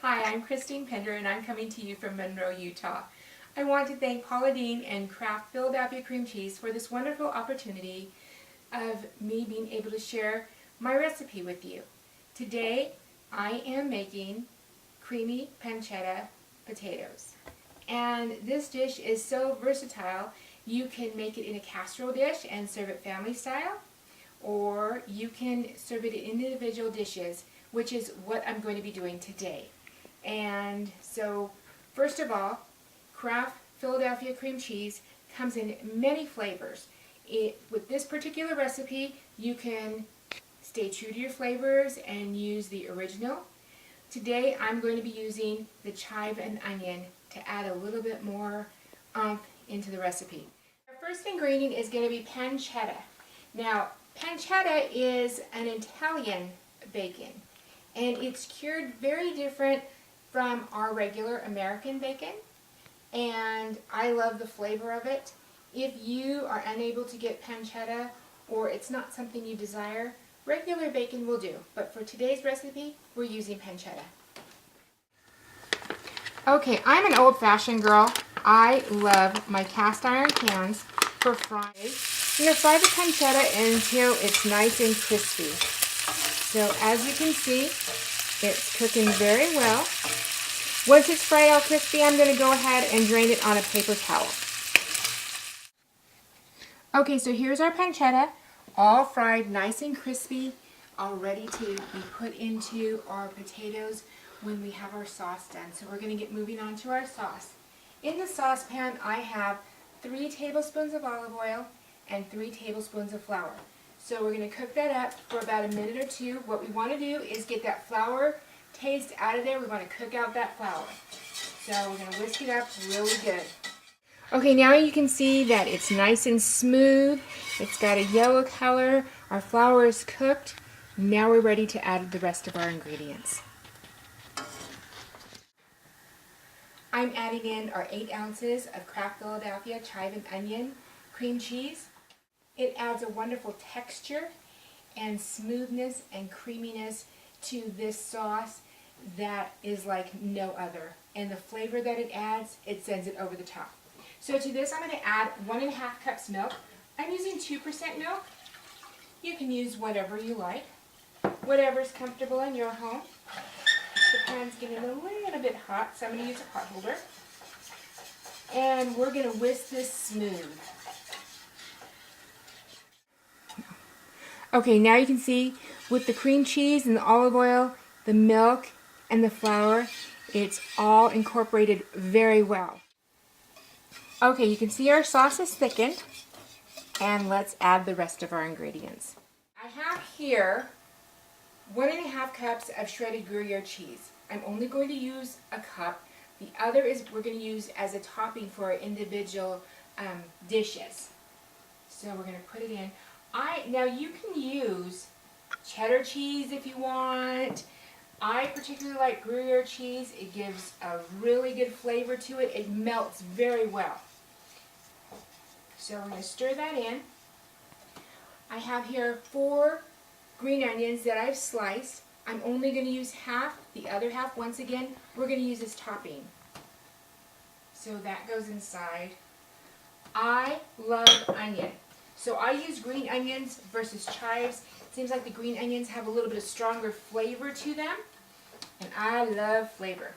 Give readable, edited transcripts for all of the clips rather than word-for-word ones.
Hi, I'm Christine Pender and I'm coming to you from Monroe, Utah. I want to thank Paula Deen and Kraft Philadelphia Cream Cheese for this wonderful opportunity of me being able to share my recipe with you. Today I am making creamy pancetta potatoes. And this dish is so versatile. You can make it in a casserole dish and serve it family style, or you can serve it in individual dishes, which is what I'm going to be doing today. And so, first of all, Kraft Philadelphia cream cheese comes in many flavors. With this particular recipe, you can stay true to your flavors and use the original. Today, I'm going to be using the chive and onion to add a little bit more oomph into the recipe. Our first ingredient is going to be pancetta. Now, pancetta is an Italian bacon, and it's cured very different from our regular American bacon, and I love the flavor of it. If you are unable to get pancetta or it's not something you desire, regular bacon will do, but for today's recipe we're using pancetta. Okay, I'm an old-fashioned girl. I love my cast iron pans for frying. I'm going to fry the pancetta until it's nice and crispy. So as you can see, it's cooking very well. Once it's fried all crispy, I'm going to go ahead and drain it on a paper towel. Okay, so here's our pancetta, all fried nice and crispy, all ready to be put into our potatoes when we have our sauce done. So we're going to get moving on to our sauce. In the saucepan, I have 3 tablespoons of olive oil and 3 tablespoons of flour. So we're going to cook that up for about a minute or two. What we want to do is get that flour taste out of there. We want to cook out that flour. So we're going to whisk it up really good. Okay, now you can see that it's nice and smooth. It's got a yellow color. Our flour is cooked. Now we're ready to add the rest of our ingredients. I'm adding in our 8 ounces of Kraft Philadelphia chive and onion cream cheese. It adds a wonderful texture and smoothness and creaminess to this sauce that is like no other. And the flavor that it adds, it sends it over the top. So to this I'm going to add 1.5 cups milk. I'm using 2% milk. You can use whatever you like, whatever's comfortable in your home. The pan's getting a little bit hot, so I'm going to use a pot holder. And we're going to whisk this smooth. Okay, now you can see with the cream cheese and the olive oil, the milk and the flour, it's all incorporated very well. Okay, you can see our sauce is thickened, and let's add the rest of our ingredients. I have here 1.5 cups of shredded Gruyere cheese. I'm only going to use a cup. The other is we're going to use as a topping for our individual dishes. So we're going to put it in. Now you can use cheddar cheese if you want. I particularly like Gruyere cheese. It gives a really good flavor to it. It melts very well. So we're going to stir that in. I have here 4 green onions that I've sliced. I'm only going to use half. The other half, once again, we're going to use as topping. So that goes inside. I love onion. So I use green onions versus chives. It seems like the green onions have a little bit of stronger flavor to them. And I love flavor.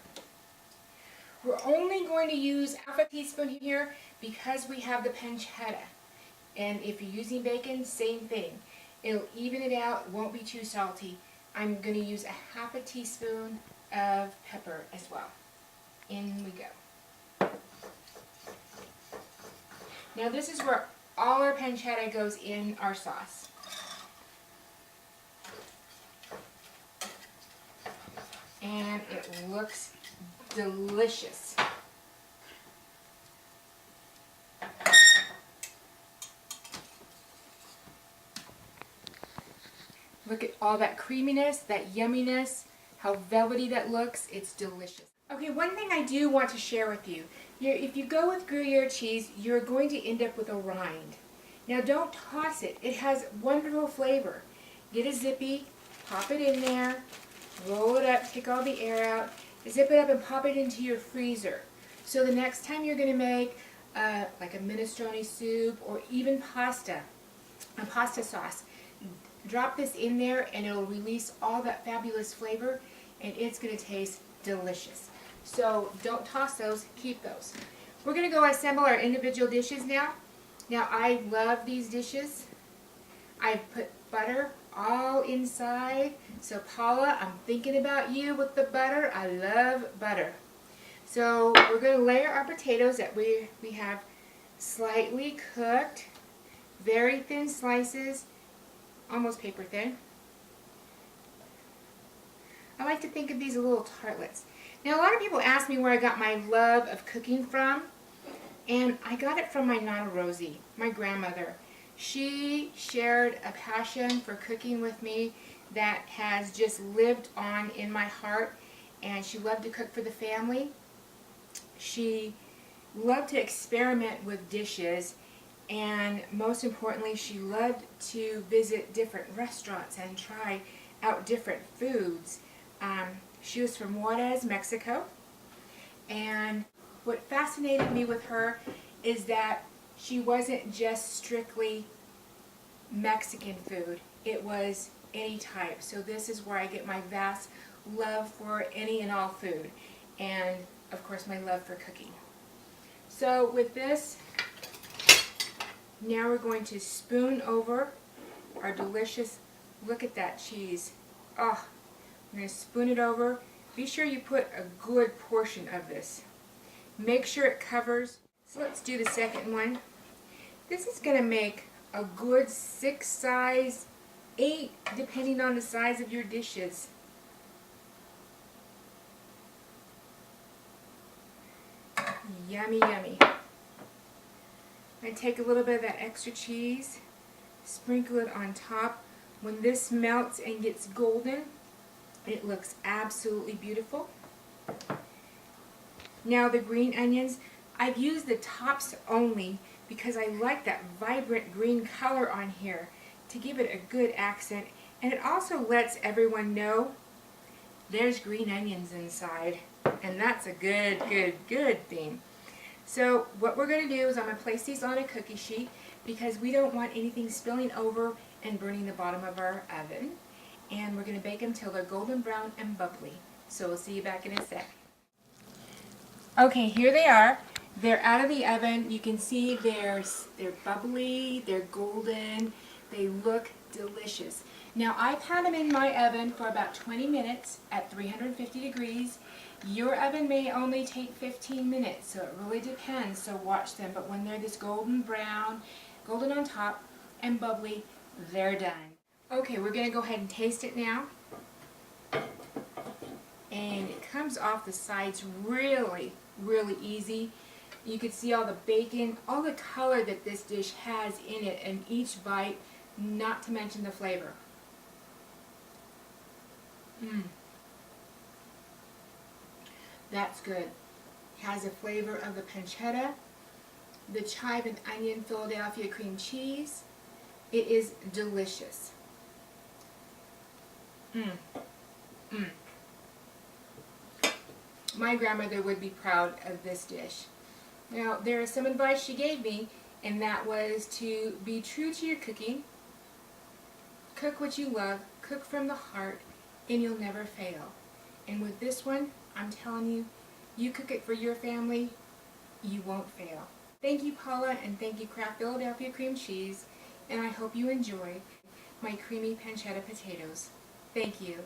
We're only going to use half a teaspoon here because we have the pancetta. And if you're using bacon, same thing. It'll even it out, won't be too salty. I'm going to use a half a teaspoon of pepper as well. In we go. Now this is where all our pancetta goes in our sauce. And it looks delicious. Look at all that creaminess, that yumminess, how velvety that looks. It's delicious. Okay, one thing I do want to share with you. If you go with Gruyere cheese, you're going to end up with a rind. Now don't toss it. It has wonderful flavor. Get a zippy, pop it in there, roll it up, take all the air out, zip it up and pop it into your freezer. So the next time you're going to make like a minestrone soup or even pasta, a pasta sauce, drop this in there and it'll release all that fabulous flavor and it's going to taste delicious. So don't toss those, keep those. We're going to go assemble our individual dishes now. Now I love these dishes. I've put butter all inside. So Paula, I'm thinking about you with the butter. I love butter. So we're going to layer our potatoes that we have slightly cooked, very thin slices, almost paper thin. I like to think of these as little tartlets. Now a lot of people ask me where I got my love of cooking from, and I got it from my Nana Rosie, my grandmother. She shared a passion for cooking with me that has just lived on in my heart, and she loved to cook for the family. She loved to experiment with dishes, and most importantly, she loved to visit different restaurants and try out different foods. She was from Juarez, Mexico, and what fascinated me with her is that she wasn't just strictly Mexican food. It was any type. So this is where I get my vast love for any and all food, and of course my love for cooking. So with this, now we're going to spoon over our delicious, look at that cheese. Oh, I'm going to spoon it over. Be sure you put a good portion of this. Make sure it covers. So let's do the second one. This is going to make a good 6 size, 8 depending on the size of your dishes. Yummy, yummy. I take a little bit of that extra cheese, sprinkle it on top. When this melts and gets golden, it looks absolutely beautiful. Now the green onions, I've used the tops only because I like that vibrant green color on here to give it a good accent, and it also lets everyone know there's green onions inside, and that's a good thing. So what we're going to do is I'm going to place these on a cookie sheet because we don't want anything spilling over and burning the bottom of our oven. And we're going to bake them till they're golden brown and bubbly. So we'll see you back in a sec. Okay, here they are. They're out of the oven. You can see they're bubbly, they're golden, they look delicious. Now I've had them in my oven for about 20 minutes at 350 degrees. Your oven may only take 15 minutes, so it really depends, so watch them. But when they're this golden brown, golden on top, and bubbly, they're done. Okay, we're going to go ahead and taste it now. And it comes off the sides really easy. You can see all the bacon, all the color that this dish has in it in each bite, not to mention the flavor. That's good. It has the flavor of the pancetta, the chive and onion Philadelphia cream cheese. It is delicious. My grandmother would be proud of this dish. Now, there is some advice she gave me, and that was to be true to your cooking. Cook what you love, cook from the heart, and you'll never fail. And with this one, I'm telling you, you cook it for your family, you won't fail. Thank you, Paula, and thank you, Kraft Philadelphia cream cheese, and I hope you enjoy my creamy pancetta potatoes. Thank you.